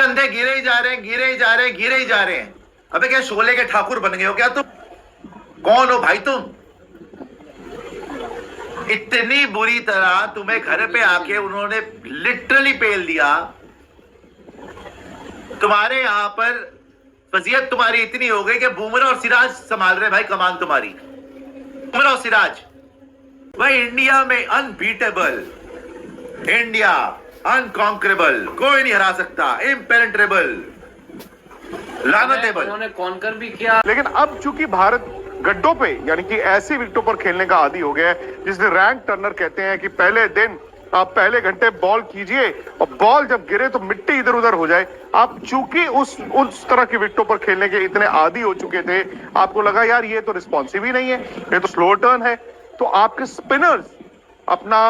कंधे गिरे ही जा रहे हैं, गिरे ही जा रहे हैं, गिरे ही जा रहे हैं। अबे क्या शोले के ठाकुर बन गए हो क्या तुम? कौन हो भाई तुम? इतनी बुरी तरह तुम्हें घर पे आके उन्होंने लिटरली पेल दिया। तुम्हारे यहां पर वजीयत तुम्हारी इतनी हो गई कि बुमराह और सिराज संभाल रहे भाई कमान तुम्हारी। बुमराह और सिराज भाई इंडिया में अनबीटेबल, इंडिया अनकॉन्करेबल, कोई नहीं हरा सकता, इम्पेनेट्रेबल, लानतेबल। उन्होंने कॉन्कर भी किया। लेकिन अब चूंकि भारत गड्ढों पे यानी कि ऐसी विकेटों पर खेलने का आदी हो गया है जिसने रैंक टर्नर कहते हैं कि पहले दिन आप पहले घंटे बॉल कीजिए और बॉल जब गिरे तो मिट्टी इधर उधर हो जाए। आप चूंकि उस तरह की विकेटों पर खेलने के इतने आदी हो चुके थे, आपको लगा यार ये तो रिस्पॉन्सिव ही नहीं है, ये तो स्लो टर्न है, तो आपके स्पिनर्स अपना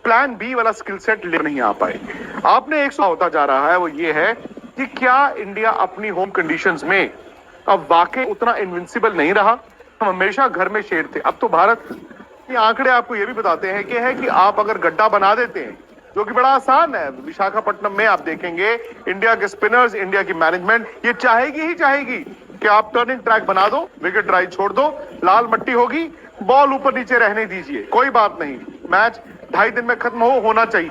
प्लान बी वाला स्किल सेट ले नहीं आ पाए। आपने एक होता जा रहा है वो ये है कि क्या इंडिया अपनी होम कंडीशंस में अब वाकई उतना इनविंसिबल नहीं रहा? हम हमेशा घर में शेर थे। अब तो भारत के आंकड़े आपको ये भी बताते हैं कि आप अगर गड्ढा बना देते हैं, जो कि बड़ा आसान है, विशाखापट्टनम में आप देखेंगे इंडिया के स्पिनर्स, इंडिया की मैनेजमेंट ये चाहेगी ही चाहेगी कि आप टर्निंग ट्रैक बना दो, विकेट ड्राइव छोड़ दो, लाल मट्टी होगी, बॉल ऊपर नीचे रहने दीजिए, कोई बात नहीं, मैच 2.5 दिन में खत्म होना चाहिए।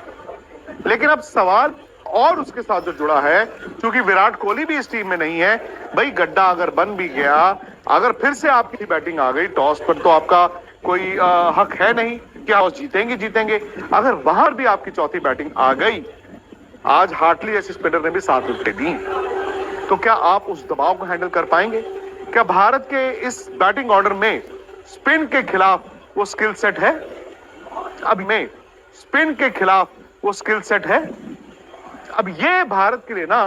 लेकिन अब सवाल और उसके साथ जो जुड़ा है, क्योंकि विराट कोहली भी इस टीम में नहीं है, भाई गड्ढा अगर बन भी गया, अगर फिर से आपकी बैटिंग आ गई, टॉस पर तो आपका कोई हक है नहीं कि टॉस जीतेंगे। अगर बाहर भी आपकी चौथी बैटिंग आ गई, आज हार्टली जैसे स्पिनर ने भी 7 विकेटें दी, तो क्या आप उस दबाव को हैंडल कर पाएंगे? क्या भारत के इस बैटिंग ऑर्डर में स्पिन के खिलाफ वो स्किल सेट है? अब में स्पिन के खिलाफ वो स्किल सेट है? अब ये भारत के लिए ना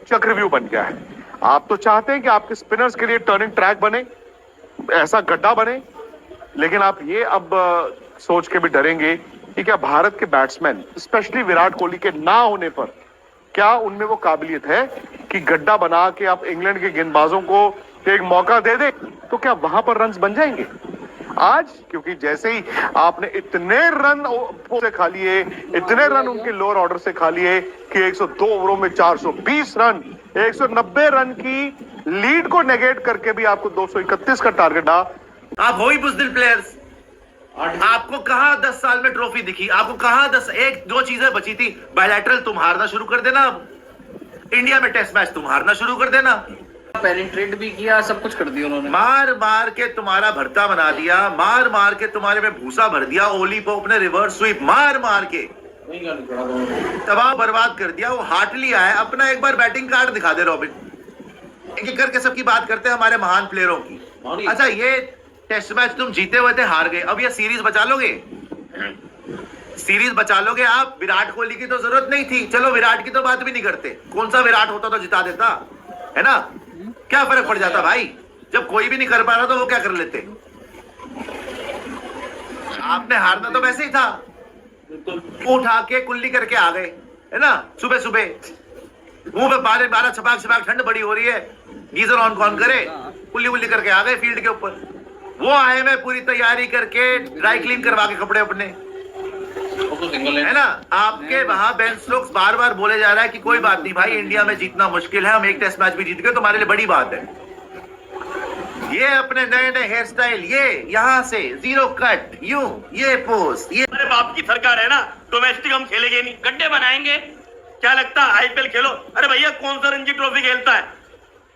चक्रव्यूह बन गया है। आप तो चाहते हैं कि आपके स्पिनर्स के लिए टर्निंग ट्रैक बने, ऐसा गड्ढा बने, लेकिन आप ये अब सोच के भी डरेंगे कि क्या भारत के बैट्समैन, स्पेशली विराट कोहली के ना होने पर, क्या उनमें वो काबिलियत है कि गड्ढा बना के आप इंग्लैंड के गेंदबाजों को एक मौका दे दे, तो क्या वहां पर रन्स बन जाएंगे? आज क्योंकि जैसे ही आपने इतने रन से खा लिए, इतने रन उनके लोअर ऑर्डर से खा लिए कि 102 ओवरों में 420 रन, 190 रन की लीड को नेगेट करके भी आपको 231 का टारगेट आ। आप हो ही बुज़दिल प्लेयर्स। आपको कहां 10 साल में ट्रॉफी दिखी? आपको कहां 1-2 चीजें बची थी? बायलैटरल तुम हारना शुरू कर देना, इंडिया में टेस्ट मैच तुम हारना शुरू कर देना, पेनिट्रेट भी किया, सब कुछ कर दिया उन्होंने। मार मार के तुम्हारा भरता बना दिया, मार मार के तुम्हारे में भूसा भर दिया, ओली पोप ने रिवर्स स्वीप मार मार के तबाह बर्बाद कर दिया। वो हार्टली आया, अपना एक बार बैटिंग कार्ड दिखा दे रॉबिन। एक एक करके सबकी बात करते हैं हमारे महान प्लेयरों की। अच्छा, ये टेस्ट मैच तुम जीते हुए थे, हार गए, अब ये सीरीज बचा लोगे? सीरीज बचा लोगे आप? विराट कोहली की तो जरूरत नहीं थी, चलो विराट की तो बात भी नहीं करते, कौन सा विराट होता तो जिता देता, है ना? क्या फर्क पड़ जाता भाई? जब कोई भी नहीं कर पा रहा तो वो क्या कर लेते? आपने हारना तो वैसे ही था, उठा के कुल्ली करके आ गए, है ना? सुबह सुबह मुंह पे बारे 12 छपाक ठंड बड़ी हो रही है, गीजर ऑन कौन करे, कुल्ली वुल्ली करके आ गए फील्ड के ऊपर। वो आए मैं पूरी तैयारी करके ड्राई क्लीन करवा के कपड़े अपने, है ना? आपके वहां बेन स्टोक्स बार बार बोले जा रहा है कि कोई बात नहीं भाई, इंडिया में जीतना मुश्किल है, हम एक टेस्ट मैच भी जीत गए, तुम्हारे लिए बड़ी बात है। ये अपने नए नए हेयर स्टाइल, ये यहाँ से जीरो कट, यूं, ये पोज, ये अरे बाप की सरकार है ना, डोमेस्टिक हम खेलेंगे नहीं, गड्ढे बनाएंगे। क्या लगता है आईपीएल खेलो? अरे भैया कौन सा रणजी ट्रॉफी खेलता है?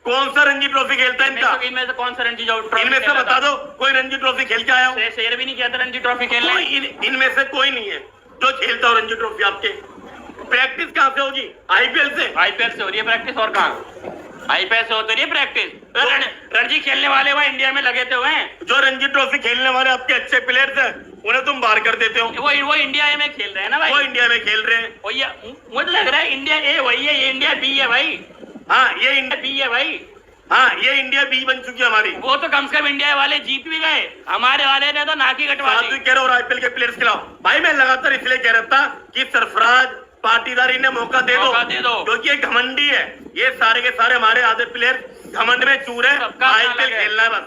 कौन सा रणजी ट्रॉफी खेलता है इनका? इनमें से कौन सा रणजी ट्रॉफी? इनमें से बता दो कोई रणजी ट्रॉफी खेल के आया हो? शेर भी नहीं किया था रणजी ट्रॉफी खेलने। इनमें से कोई नहीं है जो खेलता हो रणजी ट्रॉफी। आपके प्रैक्टिस कहाँ से होगी? आईपीएल से। आईपीएल से हो रही है प्रैक्टिस, और कहाँ? आईपीएल से होती है प्रैक्टिस। रणजी खेलने वाले वहाँ इंडिया में लगे थे हुए हैं। जो रणजी ट्रॉफी खेलने वाले आपके अच्छे प्लेयर्स हैं, उन्हें तुम बाहर कर देते हो। वो इंडिया में खेल रहे हैं ना भाई, वो इंडिया में खेल रहे हैं। मुझे लग रहा है इंडिया ए वही है, ये इंडिया बी है भाई। हाँ, ये इंडिया बी है भाई। हाँ, ये इंडिया बी बन चुकी है हमारी। वो तो कम से कम इंडिया वाले जीत भी गए, हमारे वाले ने तो नाकी कटवा दी। कह रहे हो आईपीएल के प्लेयर्स खिलाफ? भाई मैं लगातार इसलिए कह रहा था कि सरफराज पाटीदारी ने मौका दे दो, क्योंकि ये घमंडी है। ये सारे के सारे हमारे आधे प्लेयर घमंड में चूर है, आईपीएल खेलना है बस।